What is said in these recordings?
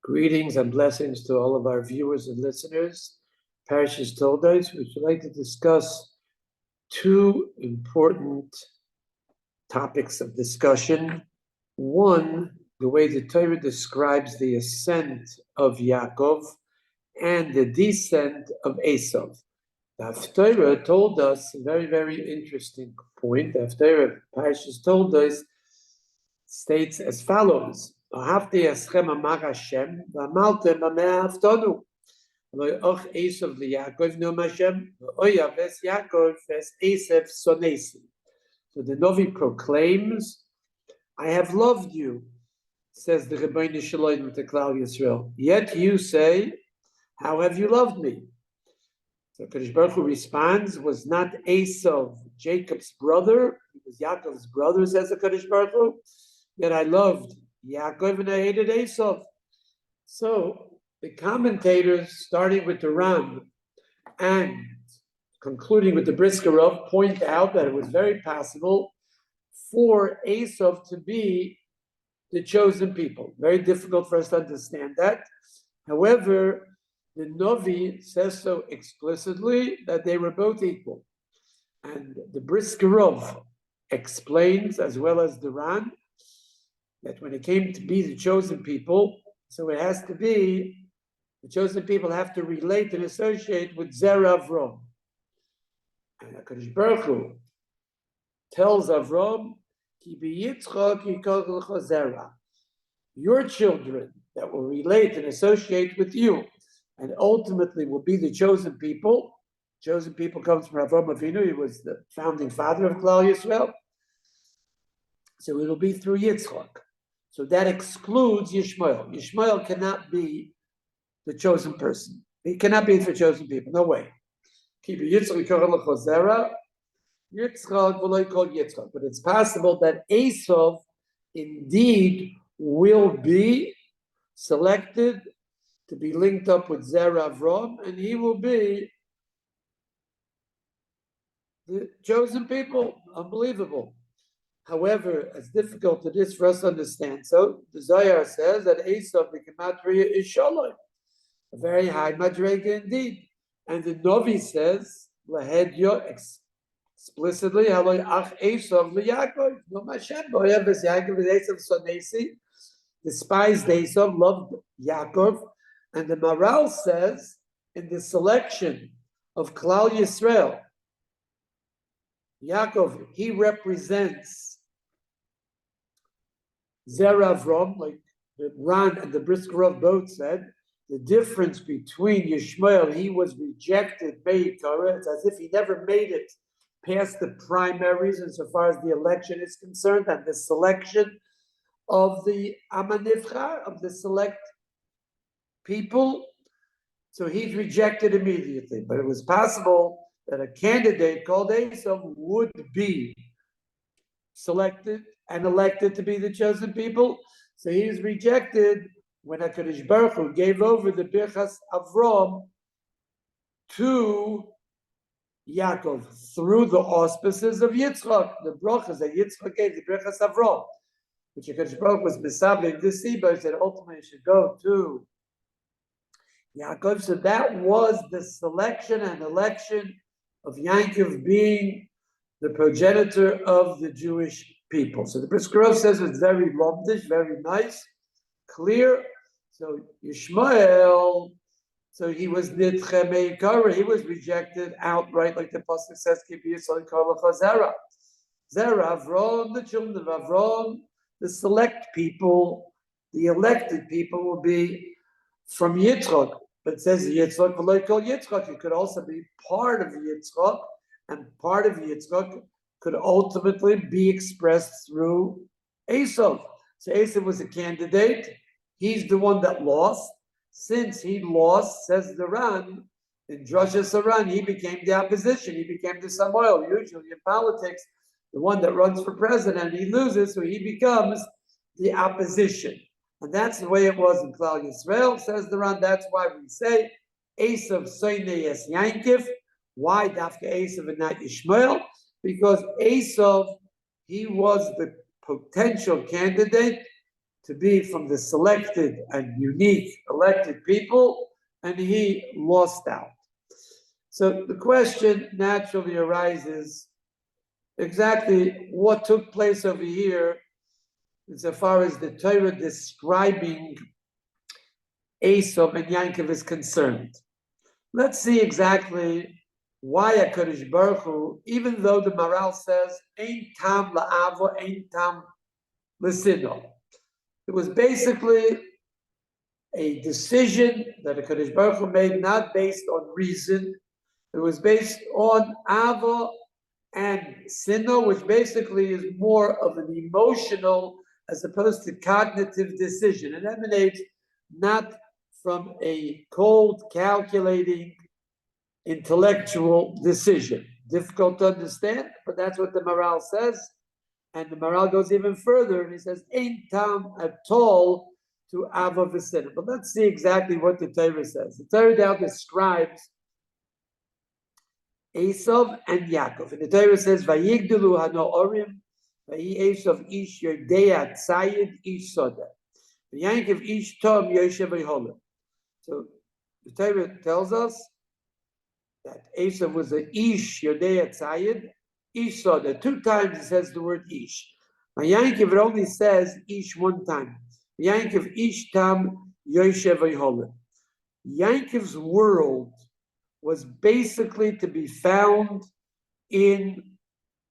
Greetings and blessings to all of our viewers and listeners. Parish Toldot, we would like to discuss two important topics of discussion. One, the way the Torah describes the ascent of Yaakov and the descent of Esau. The Haftarah told us a very, very interesting point. The Haftarah of Parish Toldot states as follows: "Ahavti eschem amar Hashem, v'amaltem b'mei ahavtonu. Lo'och Esau v'Yaakov nom Hashem, v'oyav es Yaakov es Esau sonesi." So the Novi proclaims, "I have loved you," says the Rebbeinu Shalom to Klal Yisrael. "Yet you say, how have you loved me?" So Kadosh Baruch Hu responds, "Was not Esau Jacob's brother? He was Yaakov's brother," says the Kadosh Baruch Hu. "Yet I loved Yaakov and I hated Esau." So the commentators, starting with the Ram and concluding with the Briskerov, point out that it was very possible for Esau to be the chosen people. Very difficult for us to understand that. However, the Novi says so explicitly that they were both equal. And the Briskerov explains, as well as the Ran, that when it came to be the chosen people, so it has to be, the chosen people have to relate and associate with Zerah Avram. And HaKadosh Baruch Hu tells Avram, "Ki b'yitzchak yikol l'cha zerah." Your children that will relate and associate with you, and ultimately will be the chosen people. Chosen people comes from Avram Avinu. He was the founding father of Klal Yisrael. So it'll be through Yitzchak. So that excludes Yishmael. Yishmael cannot be the chosen person. He cannot be the chosen people. No way. Yitzchak, but it's possible that Esau indeed will be selected to be linked up with Zerah Avram, and he will be the chosen people. Unbelievable. However, as difficult it is for us to understand, so the Zohar says that Esau, the Gematria, is Shalom, a very high Madrega indeed. And the Novi says, Lahedyo, explicitly, Haloi Ach Esau L'Yaakov, no Hashem, Boyev es Yaakov Esau Sonesi, despised Esau, loved Yaakov. And the Maral says, in the selection of Klal Yisrael, Yaakov, he represents Zerah Avram, like the Ran and the Briskerov both said. The difference between Yishmael, he was rejected, Be'ikara, it's as if he never made it past the primaries insofar as the election is concerned, and the selection of the Amanivcha, of the select people. So he's rejected immediately. But it was possible that a candidate called Esau would be selected and elected to be the chosen people. So he is rejected when HaKadosh Baruch Hu gave over the Birchas Avram to Yaakov through the auspices of Yitzchak, the brachas that Yitzchak gave, the Birchas Avram, which HaKadosh Baruch Hu was misabing this Sibah, said ultimately it should go to Yaakov. So that was the selection and election of Yaakov being the progenitor of the Jewish people. So the Briskerov says it's very lomdish, very nice, clear. So Yishmael, so he was Nidche Meikara, he was rejected outright, like the Pasuk says, Zerah. Zerah, Avram, the children of Avram, the select people, the elected people will be from Yitzchak. But it says Yitzchak, Yitzchak, it could also be part of Yitzchak, and part of Yitzchak could ultimately be expressed through Esau. So Esau was a candidate. He's the one that lost. Since he lost, says the Ran, in Drashas Aran, he became the opposition. He became the Samuel. Usually in politics, the one that runs for president, he loses, so he becomes the opposition. And that's the way it was in Klal Yisrael, says the Ran. That's why we say Esau Soinei es Yankiv. Why Dafka Esau and not Yishmael? Because Esau, he was the potential candidate to be from the selected and unique elected people, and he lost out. So the question naturally arises, exactly what took place over here insofar as the Torah describing Esau and Yaakov is concerned. Let's see exactly why HaKadosh Baruch Hu, even though the Maral says, Ein tam la'avo, ein tam l'sino. It was basically a decision that HaKadosh Baruch Hu made, not based on reason. It was based on avo and sino, which basically is more of an emotional as opposed to cognitive decision. It emanates not from a cold, calculating, intellectual decision. Difficult to understand, but that's what the Maral says. And the Maral goes even further, and he says, Ein tam at all to avo v'sino. But let's see exactly what the Torah says. The Torah now describes Esau and Yaakov. And the Torah says, Vayigdelu hano'orim, Vayi Esau ish yodea tzayid ish soda. Yaakov ish tom yoshev v'holim. So the Torah tells us that Esau was an ish yodea tzayid, ish soda. 2 times it says the word ish. Yaakov it only says ish 1 time. Yaakov ish tam yoshev v'holim. Yaakov's world was basically to be found in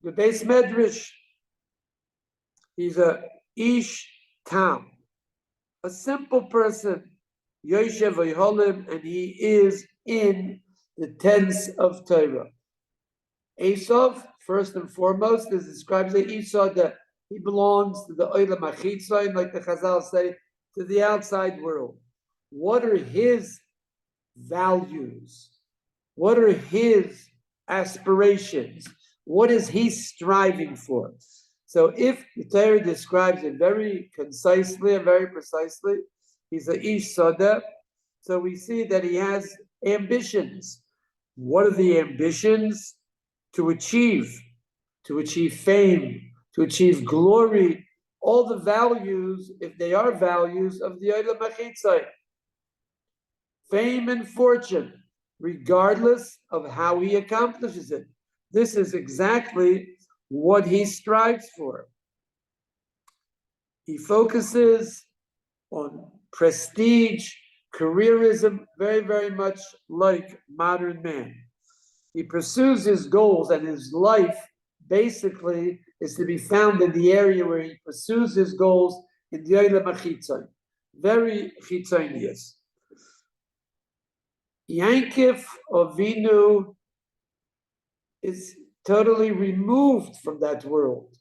the Beis Medrash. He's a ish tam, a simple person, Yoshev V'Holim, and he is in the tents of Torah. Esau, first and foremost, is described as Esau that he belongs to the Olam HaChitzon, like the Chazal say, to the outside world. What are his values? What are his aspirations? What is he striving for? So if the Torah describes it very concisely and very precisely, he's a ish soda, so we see that he has ambitions. What are the ambitions? To achieve fame, to achieve glory, all the values, if they are values of the Olam HaChitzon. Fame and fortune, regardless of how he accomplishes it. This is exactly what he strives for. He focuses on prestige, careerism, very, very much like modern man. He pursues his goals, and his life basically is to be found in the area where he pursues his goals in the Olam HaChitzon. Very chitzonius. Yaakov Avinu is totally removed from that world.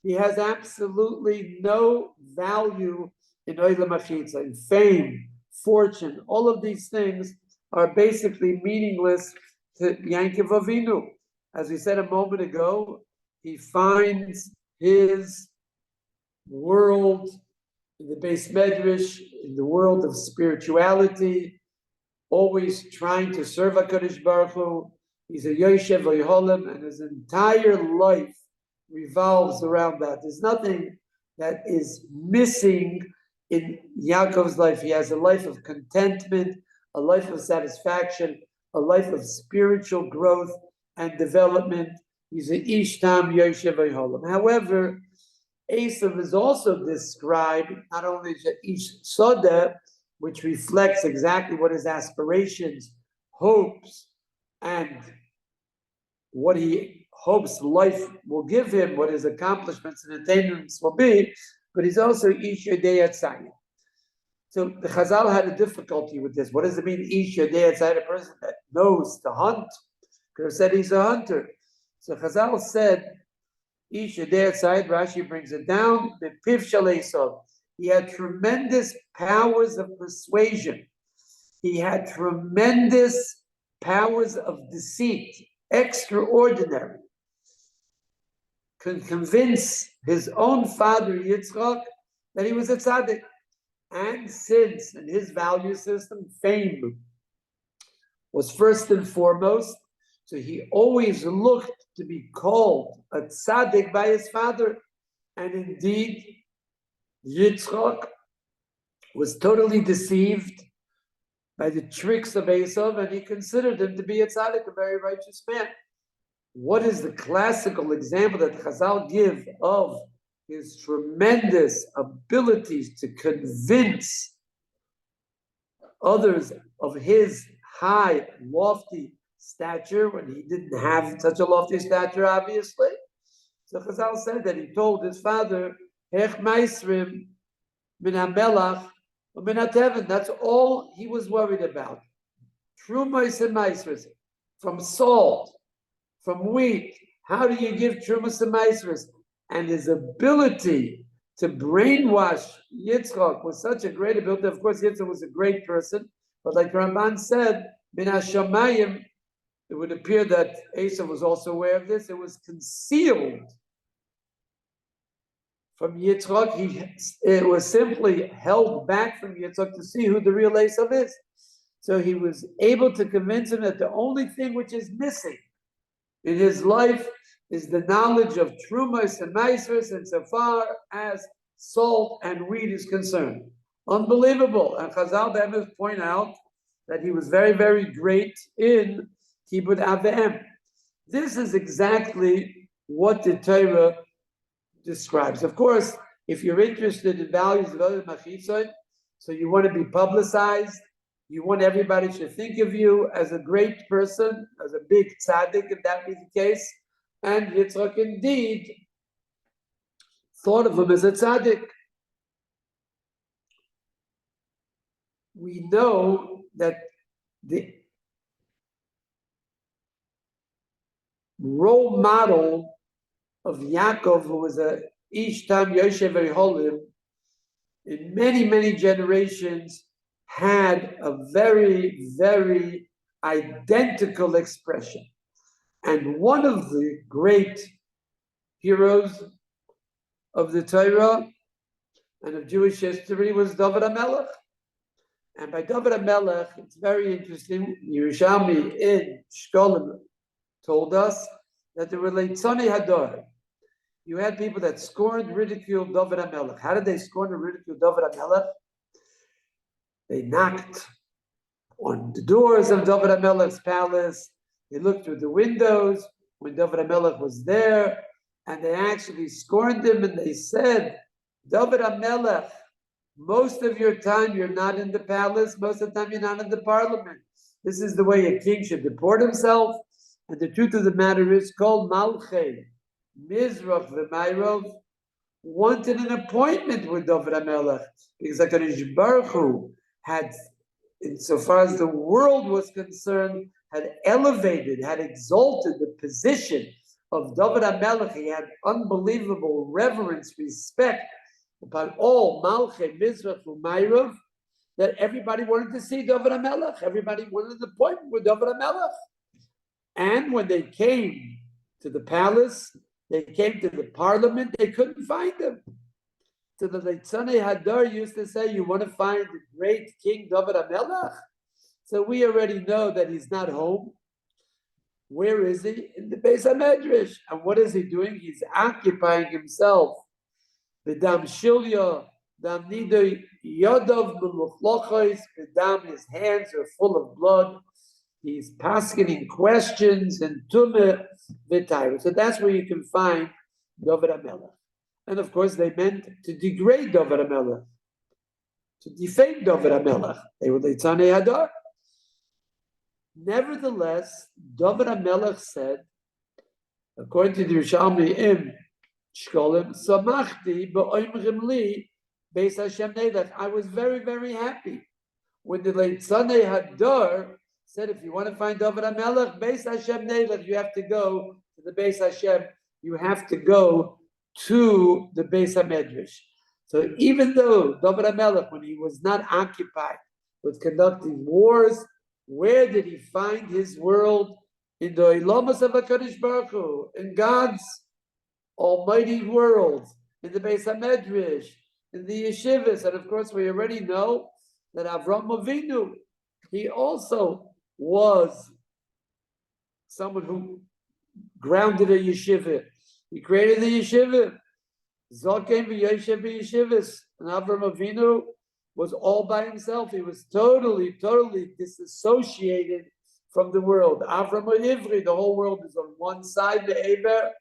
He has absolutely no value in Olam HaChitzon. Fame, fortune, all of these things are basically meaningless to Yaakov Avinu. As we said a moment ago, he finds his world in the Beis Medrash, in the world of spirituality, always trying to serve HaKadosh Baruch Hu. He's a Yoshev V'Holim, and his entire life revolves around that. There's nothing that is missing in Yaakov's life. He has a life of contentment, a life of satisfaction, a life of spiritual growth and development. He's an Ishtam Yoshev V'Holim. However, Esau is also described not only as an Ish Soda, which reflects exactly what his aspirations, hopes, and what he hopes life will give him, what his accomplishments and attainments will be, but he's also Ish Yodei Tzayid. So the Chazal had a difficulty with this. What does it mean, Ish Yodei Tzayid, a person that knows to hunt? Could have said he's a hunter. So Chazal said, Ish Yodei Tzayid, Rashi brings it down, the Piv Shel Esau. He had tremendous powers of persuasion. He had tremendous powers of deceit, extraordinary. Could convince his own father, Yitzchak, that he was a tzaddik. And since in his value system, fame was first and foremost, so he always looked to be called a tzaddik by his father. And indeed, Yitzchak was totally deceived by the tricks of Esau, and he considered him to be a tzaddik, a very righteous man. What is the classical example that Chazal give of his tremendous abilities to convince others of his high, lofty stature when he didn't have such a lofty stature, obviously? So Chazal said that he told his father, Hech Maisrim min HaMelach min HaTeven. That's all he was worried about. Trumos and Maisris, from salt, from wheat. How do you give Trumas and Maisris? And his ability to brainwash Yitzchak was such a great ability. Of course, Yitzchak was a great person, but like Ramban said, Min HaShamayim, it would appear that Esau was also aware of this. It was concealed from Yitzchak. It was simply held back from Yitzchak to see who the real Esau is. So he was able to convince him that the only thing which is missing in his life is the knowledge of Trumas and Maisros, insofar as salt and wheat is concerned. Unbelievable. And Chazal Be'emes point out that he was very, very great in Kibud Aveim. This is exactly what the Torah describes. Of course, if you're interested in values of other machitzot, so you want to be publicized, you want everybody to think of you as a great person, as a big tzaddik, if that be the case. And Yitzchak indeed thought of him as a tzaddik. We know that the role model of Yaakov, who was a Ishtam Yoshev Holim, in many, many generations, had a very, very identical expression. And one of the great heroes of the Torah and of Jewish history was David HaMelech. And by David HaMelech, it's very interesting, Yerushalmi in Shkolim told us that there were Leitzani Hadar. You had people that scorned, ridiculed David HaMelech. How did they scorn and ridicule David HaMelech? They knocked on the doors of David HaMelech's palace. They looked through the windows when David HaMelech was there, and they actually scorned him, and they said, David HaMelech, most of your time you're not in the palace, most of the time you're not in the parliament. This is the way a king should deport himself. And the truth of the matter is, called Malchei, Mizrach v'Mayrov, wanted an appointment with David HaMelech, because HaKadosh Baruch Hu had, insofar as the world was concerned, had elevated, had exalted the position of David HaMelech. He had unbelievable reverence, respect upon all Malchei, Mizrach v'Mayrov, that everybody wanted to see David HaMelech. Everybody wanted an appointment with David HaMelech. And when they came to the palace, they came to the parliament, they couldn't find him. So the Leitzani Hadar used to say, you want to find the great King David HaMelech? So we already know that he's not home. Where is he? In the Beis HaMedrash. And what is he doing? He's occupying himself. B'dam shilya, dam nido yodov b'muchlochos, b'dam, his hands are full of blood. He's paskening questions and tumah v'tayra. So that's where you can find David HaMelech. And of course, they meant to degrade David HaMelech, to defame David HaMelech. They were Leitzanei Hadar. Nevertheless, David HaMelech said, according to the Yerushalmi in Shkolim, Samachti b'oimrim li beis Hashem neilech. I was very, very happy when the Leitzanei Hadar said, if you want to find David HaMelech, Beis Hashem Neilech, you have to go to the Beis Hashem. You have to go to the Beis HaMedrash. So even though David HaMelech, when he was not occupied with conducting wars, where did he find his world? In the Ilamas of HaKadosh Baruch Hu, in God's almighty world, in the Beis HaMedrash, in the yeshivas. And of course, we already know that Avraham Avinu, he also was someone who grounded a yeshiva. He created the yeshiva. Zokem v'yoshev v'yeshivas. And Avraham Avinu was all by himself. He was totally disassociated from the world. Avram Ivri, the whole world is on one side, the Eber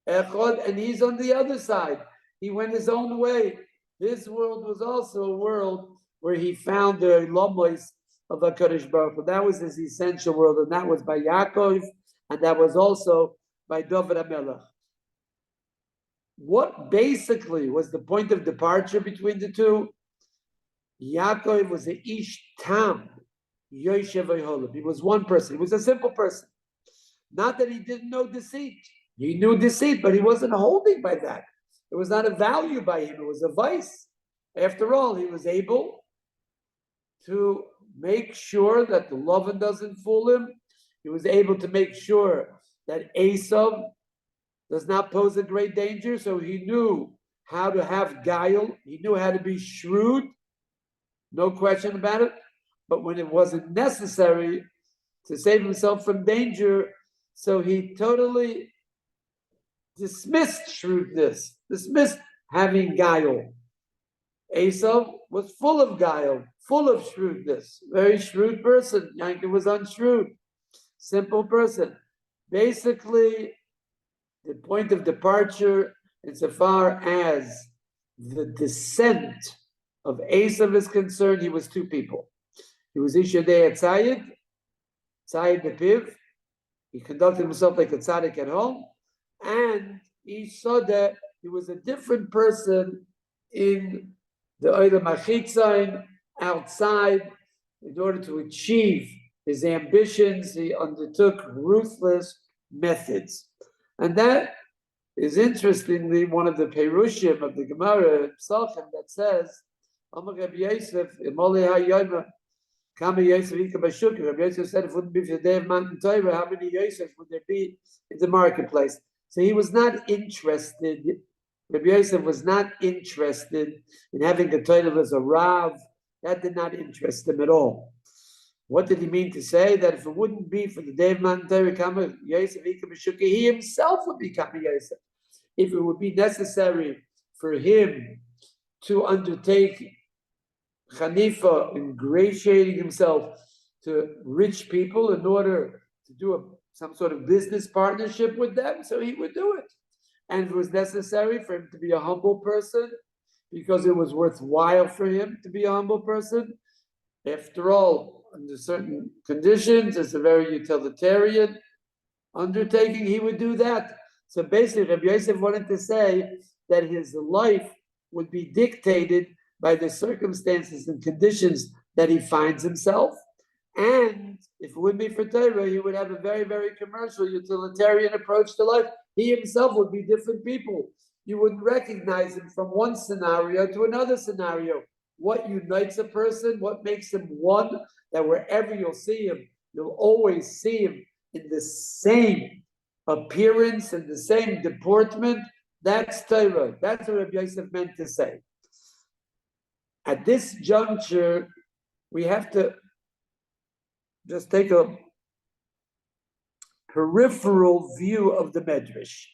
Echad, and he's on the other side. He went his own way. His world was also a world where he found the Lomois of HaKadosh Baruch Hu. That was his essential world, and that was by Yaakov, and that was also by David HaMelech. What basically was the point of departure between the two? Yaakov was a Ish Tam, Yoshev Eiholim. He was one person. He was a simple person. Not that he didn't know deceit. He knew deceit, but he wasn't holding by that. It was not a value by him. It was a vice. After all, he was able to make sure that the Lavan doesn't fool him. He was able to make sure that Esau does not pose a great danger. So he knew how to have guile. He knew how to be shrewd. No question about it. But when it wasn't necessary to save himself from danger, so he totally dismissed shrewdness, dismissed having guile. Esau was full of guile, full of shrewdness, very shrewd person. Yankov was unshrewd, simple person. Basically, the point of departure, insofar as the descent of Esau is concerned, he was two people. He was Ishadei Tzayid, Tzayid Bepiv. He conducted himself like a tzaddik at home, and he saw that he was a different person in the Olam Achitzain, outside. In order to achieve his ambitions, he undertook ruthless methods. And that is interestingly one of the Perushim of the Gemara Psalchim that says, Amar Rabbi Yosef, Imolei HaYoyma, Kama Yosef Ika Bashukah. Rabbi Yosef said, if it wouldn't be for the day of Mount Torah, how many Yosef would there be in the marketplace? So he was not interested, Rabbi Yosef was not interested in having a title as a Rav. That did not interest him at all. What did he mean to say? That if it wouldn't be for the day of Mount Torah, Kama Yosef Ika Bashukah, he himself would be Kama Yosef. If it would be necessary for him to undertake Chanifa, ingratiating himself to rich people in order to do some sort of business partnership with them, so he would do it. And if it was necessary for him to be a humble person, because it was worthwhile for him to be a humble person, after all, under certain conditions, it's a very utilitarian undertaking, he would do that. So basically, Rabbi Yosef wanted to say that his life would be dictated by the circumstances and conditions that he finds himself. And if it wouldn't be for Torah, he would have a very, very commercial, utilitarian approach to life. He himself would be different people. You wouldn't recognize him from one scenario to another scenario. What unites a person, what makes him one, that wherever you'll see him, you'll always see him in the same appearance and the same deportment. That's Torah. That's what Rabbi Yosef meant to say. At this juncture, we have to just take a peripheral view of the Medrash.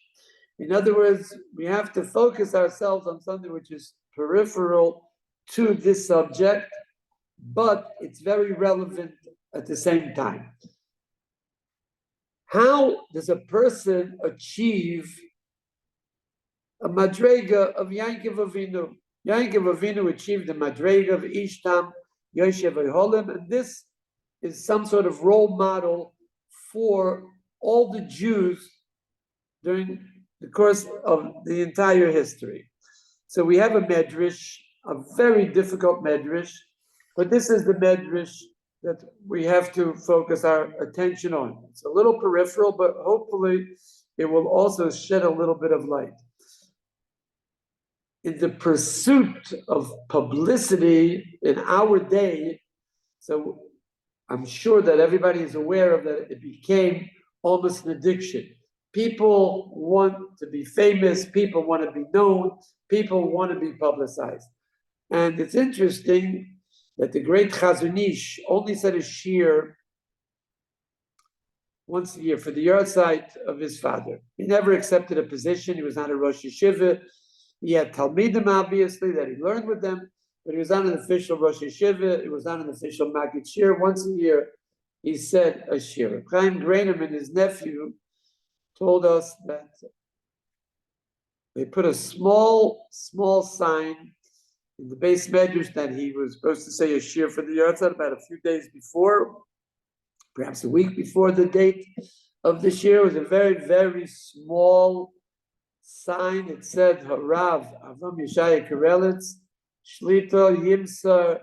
In other words, we have to focus ourselves on something which is peripheral to this subject, but it's very relevant at the same time. How does a person achieve a madrega of Yankov Avinu? Yankov Avinu achieved the madrega of Ishtam Yoshev Eiholim, and this is some sort of role model for all the Jews during the course of the entire history. So we have a medrash, a very difficult medrash, but this is the medrash that we have to focus our attention on. It's a little peripheral, but hopefully it will also shed a little bit of light. In the pursuit of publicity in our day, so I'm sure that everybody is aware of that, it became almost an addiction. People want to be famous, people want to be known, people want to be publicized. And it's interesting that the great Chazon Ish only said a shir once a year for the yahrzeit of his father. He never accepted a position. He was not a Rosh Yeshiva. He had Talmidim, obviously, that he learned with them, but he was not an official Rosh Yeshiva. He was not an official Maggid Shir. Once a year, he said a shir. Chaim Grainum and his nephew told us that they put a small sign in the base medrash that he was supposed to say a shir for the Yartzat about a few days before, perhaps a week before the date of the shir. It was a very, very small sign. It said, Harav Avram Yeshaya Karelitz, Shlita Yimsa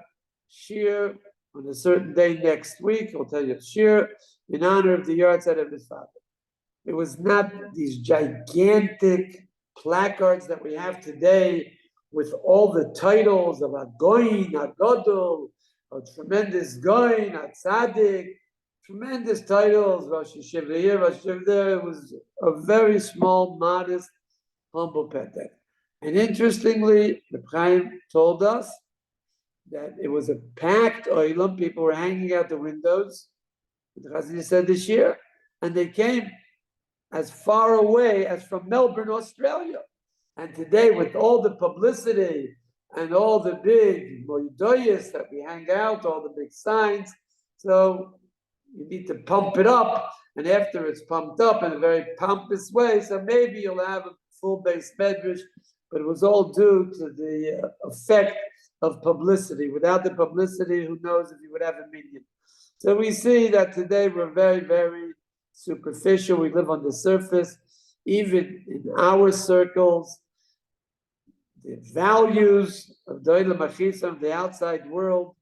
Shir, on a certain day next week. He'll tell you shir in honor of the Yartzat of his father. It was not these gigantic placards that we have today with all the titles of a goyin, a gadol, a tremendous goyin, a tzaddik, tremendous titles, Rosh Yeshiva here, Rosh Yeshiva there. It was a very small, modest, humble petek. And interestingly, the Chaim told us that it was a packed oilam. People were hanging out the windows. The Chazon said this year, and they came as far away as from Melbourne, Australia. And today, with all the publicity and all the big moedoyos that we hang out, all the big signs, so you need to pump it up. And after it's pumped up in a very pompous way, so maybe you'll have a full base medrash, but it was all due to the effect of publicity. Without the publicity, who knows if you would have a minyan. So we see that today we're very, very superficial. We live on the surface. Even in our circles, the values of Doila Machisa of the outside world,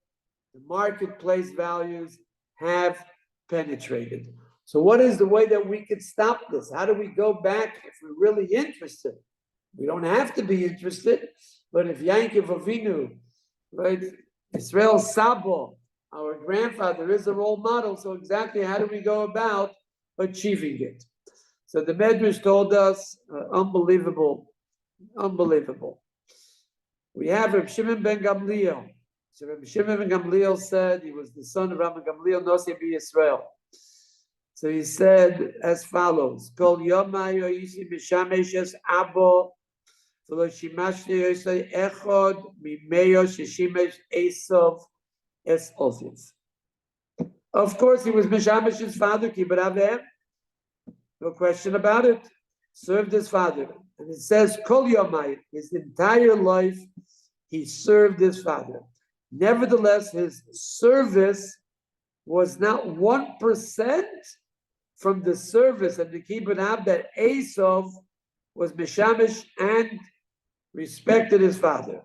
the marketplace values have penetrated. So what is the way that we could stop this? How do we go back if we're really interested? We don't have to be interested, but if Yankov Avinu, right, Israel Sabo, our grandfather, is a role model, so exactly how do we go about achieving it? So the Medrash told us, unbelievable. We have Reb Shimon ben Gamliel. So Reb Shimon ben Gamliel said he was the son of Rabbi Gamliel Nosei B'Yisrael. So he said as follows: Kol yomai yoisi b'shamesh es abo v'lo shimashni yosei echod mimeyo sheshimesh Esau es Oziv. Of course, he was Mishamesh's father, Kibbut Aveh. No question about it. Served his father. And it says, Kol Yomai, his entire life, he served his father. Nevertheless, his service was not 1% from the service of the Kibbut Av that Esau was Mishamesh and respected his father.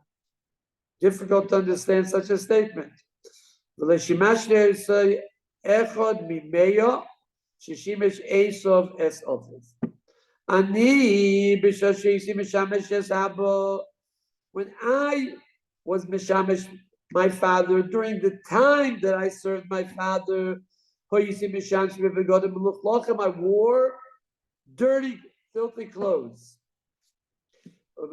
Difficult to understand such a statement. Echod mimeyo sheshimesh Esau es Oziv. Ani b'shashisi mishamesh es abo. When I was mishamesh my father, during the time that I served my father, I wore dirty, filthy clothes. When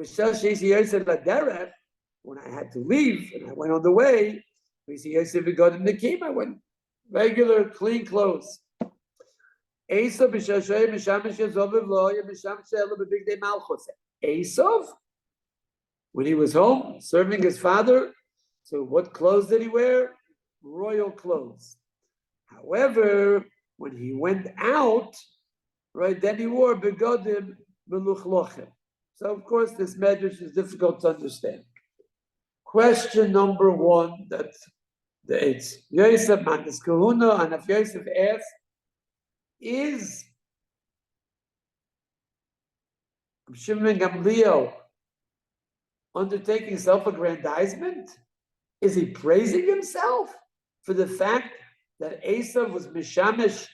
I had to leave and I went on the way, I went regular, clean clothes. Esau, when he was home, serving his father, so what clothes did he wear? Royal clothes. However, when he went out, right, then he wore begodim meluchlochem. So, of course, this medrash is difficult to understand. Question number one, that the eighth. Yosef Matis Kahuna, and if Yosef asks, is Shimon Gamliel undertaking self-aggrandizement? Is he praising himself for the fact that Esau was Mishamesh,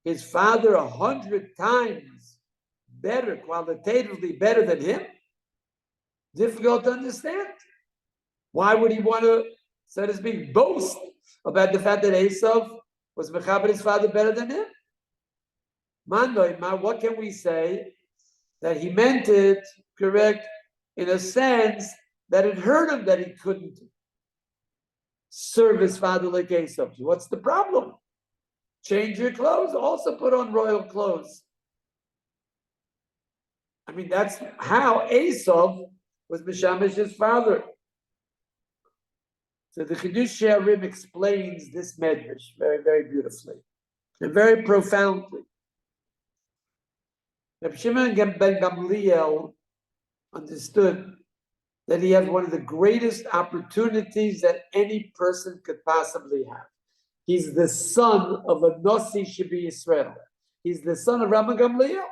his father, 100 times better, qualitatively better than him? Difficult to understand. Why would he want to, so to speak, boast about the fact that Esau was Mechaber, his father, better than him? What can we say? That he meant it correct in a sense that it hurt him that he couldn't serve his father like Esau. What's the problem? Change your clothes, also put on royal clothes. I mean, that's how Esau was Mishamesh's father. So the Chidush She'arim explains this medrash very, very beautifully and very profoundly. Reb Shimon ben Gamliel understood that he has one of the greatest opportunities that any person could possibly have. He's the son of a Nasi Shebi Yisrael. He's the son of Rabban Gamliel.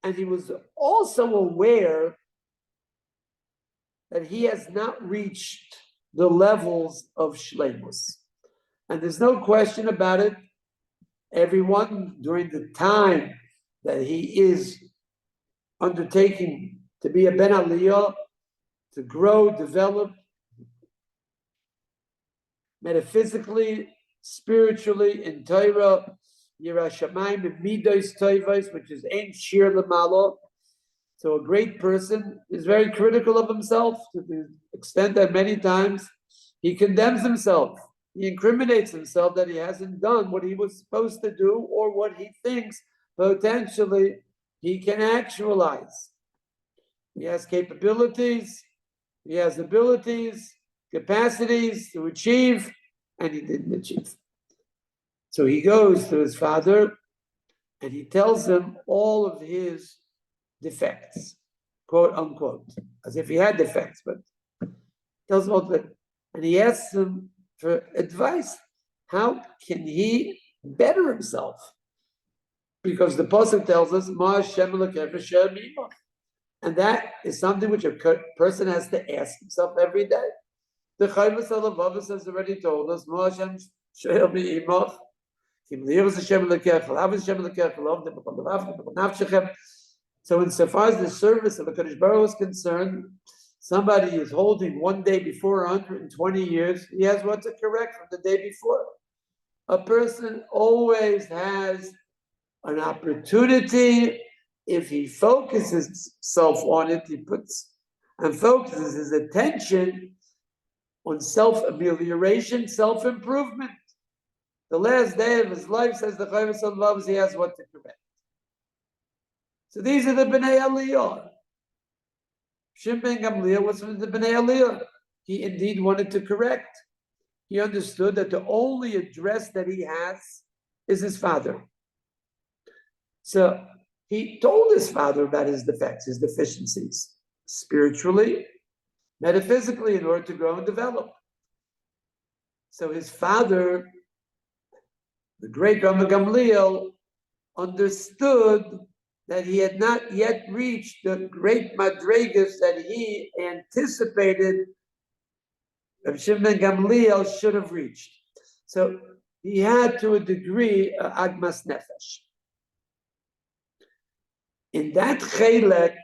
And he was also aware that he has not reached the levels of Shleimus. And there's no question about it. Everyone, during the time that he is undertaking to be a Ben Aliyah, to grow, develop, metaphysically, spiritually, in Torah, Yirah Shamayim, and Midos Toivos, which is Ein Shir Lamalo. So a great person is very critical of himself to the extent that many times he condemns himself. He incriminates himself that he hasn't done what he was supposed to do or what he thinks potentially he can actualize. He has capabilities, he has abilities, capacities to achieve, and he didn't achieve. So he goes to his father and he tells him all of his defects, quote unquote, as if he had defects, but tells him all that. And he asks him for advice. How can he better himself? Because the pasuk tells us, Ma Hashem Elokecha Asher Imach. And that is something which a person has to ask himself every day. The Chayvus HaLevavos has already told us, Ma Hashem Asher Imach. So insofar as the service of a Kadosh Baruch Hu is concerned, somebody is holding one day before 120 years, he has what to correct from the day before. A person always has an opportunity. If he focuses himself on it, he puts and focuses his attention on self-amelioration, self-improvement. The last day of his life, says the Chayvus HaLevavos, he has what to correct. So these are the Bnei Aliyah. Shimon ben Gamliel was from the Bnei Aliyah. He indeed wanted to correct. He understood that the only address that he has is his father. So he told his father about his defects, his deficiencies, spiritually, metaphysically, in order to grow and develop. So his father, the great Rabban Gamliel, understood that he had not yet reached the great madregas that he anticipated Reb Shimon ben Gamliel should have reached. So he had, to a degree, agmas nefesh. In that chelek,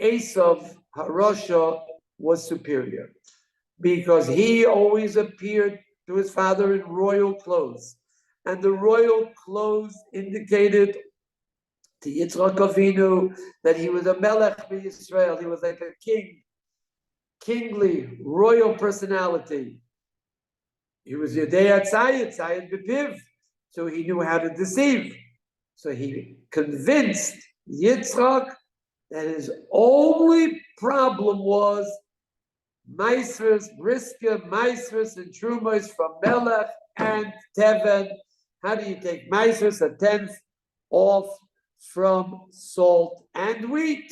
Esau Harosha was superior because he always appeared to his father in royal clothes. And the royal clothes indicated to Yitzchak Avinu that he was a melech b'Yisrael. He was like a king, kingly, royal personality. He was Yodei Tzayid B'Piv, so he knew how to deceive. So he convinced Yitzchak that his only problem was Maisvers, Briska, Maisvers, and Trumos from Melech and Teven. How do you take Maisvers, a tenth, off from salt and wheat?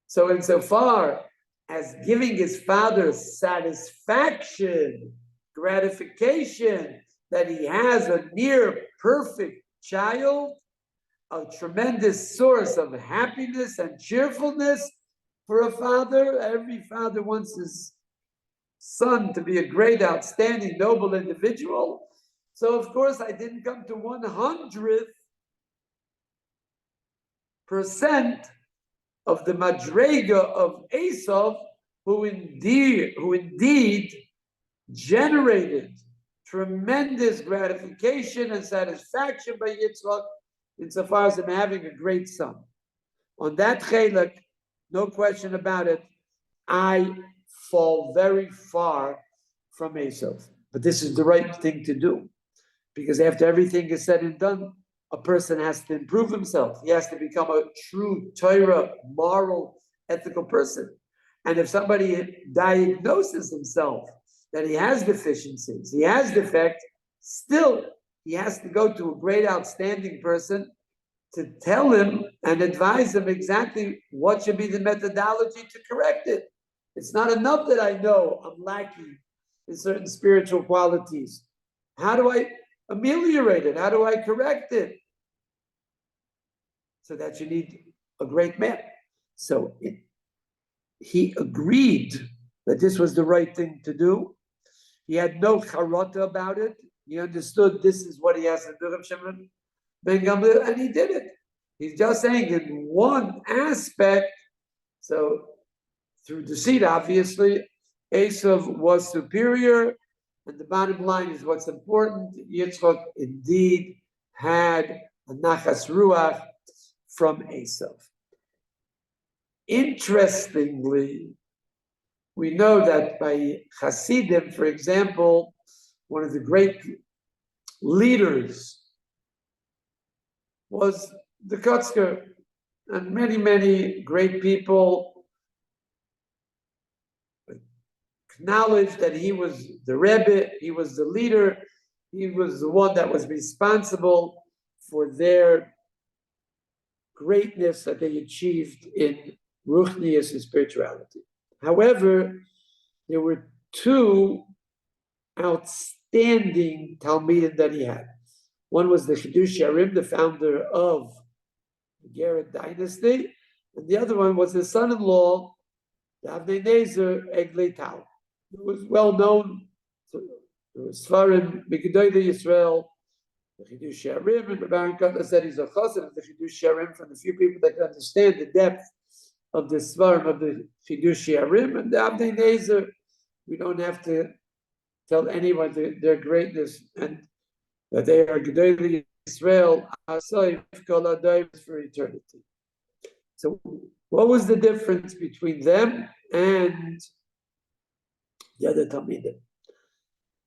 So insofar as giving his father satisfaction, gratification, that he has a near perfect child, a tremendous source of happiness and cheerfulness for a father. Every father wants his son to be a great, outstanding, noble individual. So of course I didn't come to 100% of the madrega of Esau, who indeed generated tremendous gratification and satisfaction by Yitzchak insofar as him having a great son. On that chelek, no question about it, I fall very far from Esau. But this is the right thing to do, because after everything is said and done, a person has to improve himself. He has to become a true Torah, moral, ethical person. And if somebody diagnoses himself that he has deficiencies, he has defects, still he has to go to a great outstanding person to tell him and advise him exactly what should be the methodology to correct it. It's not enough that I know I'm lacking in certain spiritual qualities. How do I ameliorate it? How do I correct it? So that you need a great man. So he agreed that this was the right thing to do. He had no charata about it. He understood this is what he has to do, and he did it. He's just saying in one aspect, so through deceit, obviously, Esau was superior, and the bottom line is what's important. Yitzchak indeed had a nachas ruach from Esau. Interestingly, we know that by Hasidim, for example, one of the great leaders was the Kotzker, and many, many great people acknowledged that he was the Rebbe, he was the leader, he was the one that was responsible for their greatness that they achieved in Ruchnius and spirituality. However, there were two outstanding Talmidim that he had. One was the Chidush Yarim, the founder of the Garrett dynasty, and the other one was his son-in-law, the Avnei Nezer Eglei Tal, who was well known to Sfarim, Mikdoy Yisrael, the Chidush Yarim, and Baron Kotler said he's a chassid of the Chidush Yarim, from the few people that can understand the depth of the Sfarim of the Chidush Yarim, and the Avnei Nezer, we don't have to tell anyone their greatness and that they are Gedolei Yisrael, Asai Kol Adayim for eternity. So, what was the difference between them and the other Talmidim?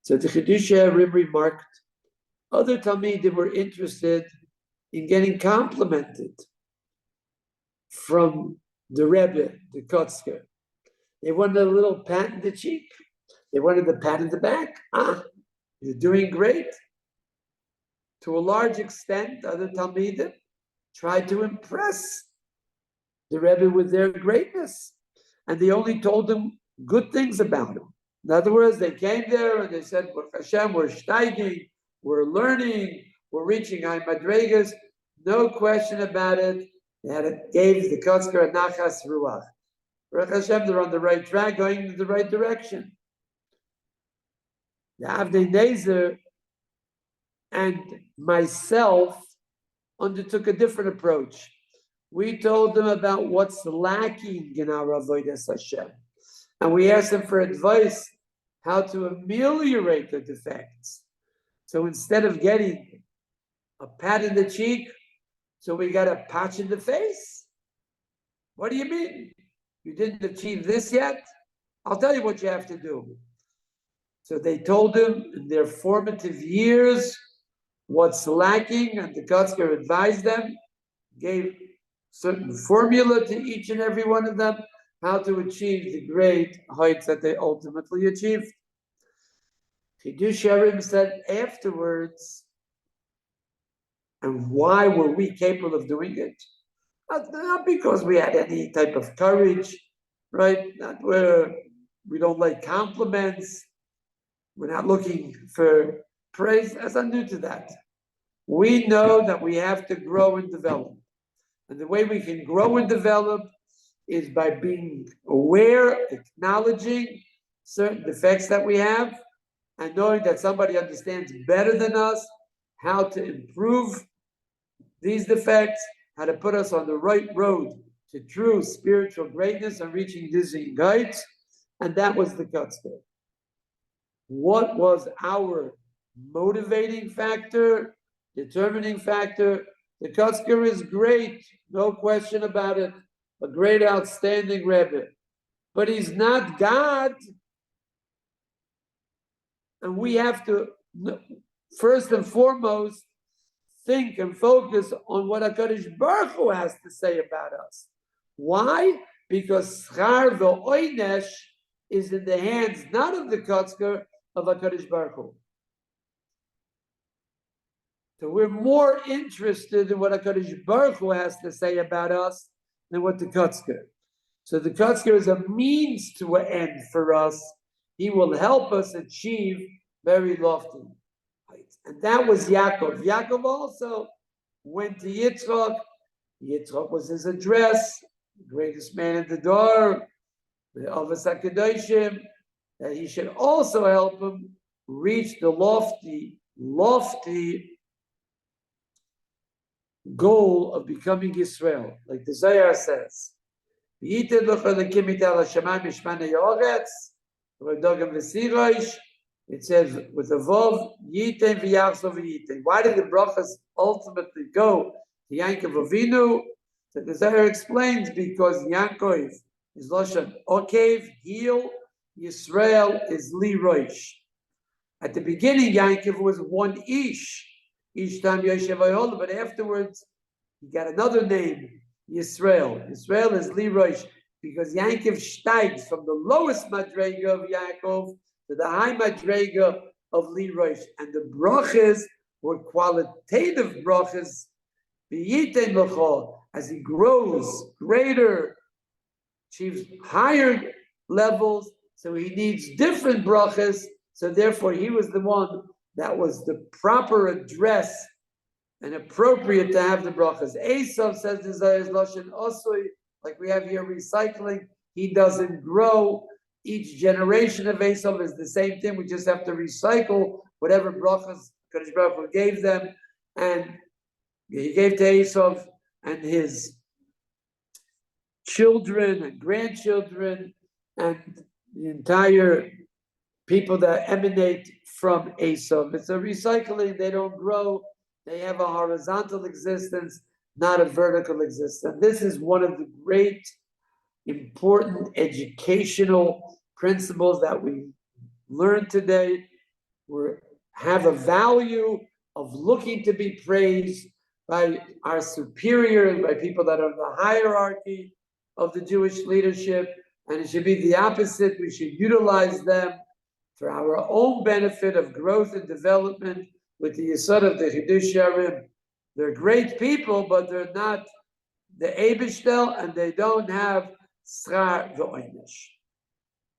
So the Chidush Yarim remarked, other Talmidim were interested in getting complimented from the Rebbe, the Kotzker. They wanted a little pat in the cheek. They wanted the pat in the back. You're doing great. To a large extent, other Talmidim tried to impress the Rebbe with their greatness, and they only told him good things about him. In other words, they came there and they said, Baruch Hashem, we're steiging, we're learning, we're reaching high madregas. No question about it. They gave the Kotzker a nachas ruach. Baruch Hashem, they're on the right track, going in the right direction. The Avnei Nezer and myself undertook a different approach. We told them about what's lacking in our avodas Hashem, and we asked them for advice how to ameliorate the defects. So instead of getting a pat in the cheek, so we got a patch in the face. What do you mean? You didn't achieve this yet? I'll tell you what you have to do. So they told him in their formative years what's lacking, and the Kotzker advised them, gave certain formula to each and every one of them, how to achieve the great heights that they ultimately achieved. Chidush Yarim said afterwards, and why were we capable of doing it? Not because we had any type of courage, right? Not where we don't like compliments. We're not looking for praise. As I'm new to that. We know that we have to grow and develop. And the way we can grow and develop is by being aware, acknowledging certain defects that we have, and knowing that somebody understands better than us how to improve these defects, how to put us on the right road to true spiritual greatness and reaching dizzying heights. And that was the Kotzker. What was our motivating factor, determining factor? The Kotzker is great, no question about it, a great, outstanding Rebbe. But he's not God. And we have to, first and foremost, think and focus on what HaKadosh Baruch Hu has to say about us. Why? because schar v'oinesh is in the hands not of the kotzker, of HaKadosh Baruch Hu. So we're more interested in what HaKadosh Baruch Hu has to say about us than what the kotzker. So the kotzker is a means to an end for us. He will help us achieve very lofty heights. And that was Yaakov. Yaakov also went to Yitzchak. Yitzchak was his address, the greatest man in the door, the Avos HaKadoshim, that he should also help him reach the lofty goal of becoming Israel. Like the Zohar says, it says with the Vav, Yitain v'yachzov v'yitain. Why did the brachas ultimately go to Yaakov Avinu? So the Zohar explains because Yaakov is Lashon Okev, heel, Yisrael is Li Rosh. At the beginning, Yaakov was one Ish Tam Yoshev Ayol, but afterwards he got another name, Yisrael. Yisrael is Li Rosh, because Yaakov steigs from the lowest madrega of Yaakov to the high madrega of Li Rosh. And the brachas were qualitative brachas, as he grows greater, achieves higher levels, so he needs different brachas. So therefore, he was the one that was the proper address and appropriate to have the brachas. Esau, says the Zohar, Lashon Osoi, like we have here recycling. He doesn't grow. Each generation of Esau is the same thing. We just have to recycle whatever brachas Kadosh Baruch Hu gave them, and he gave to Esau and his children and grandchildren and the entire people that emanate from Esau. It's a recycling. They don't grow. They have a horizontal existence, not a vertical existence. This is one of the great, important educational principles that we learn today. We have a value of looking to be praised by our superiors, by people that are in the hierarchy of the Jewish leadership, and it should be the opposite. We should utilize them for our own benefit of growth and development with the Yesod of the Chidush Yarim. They're great people, but they're not the Eibishtel, and they don't have Schar V'Oinesh.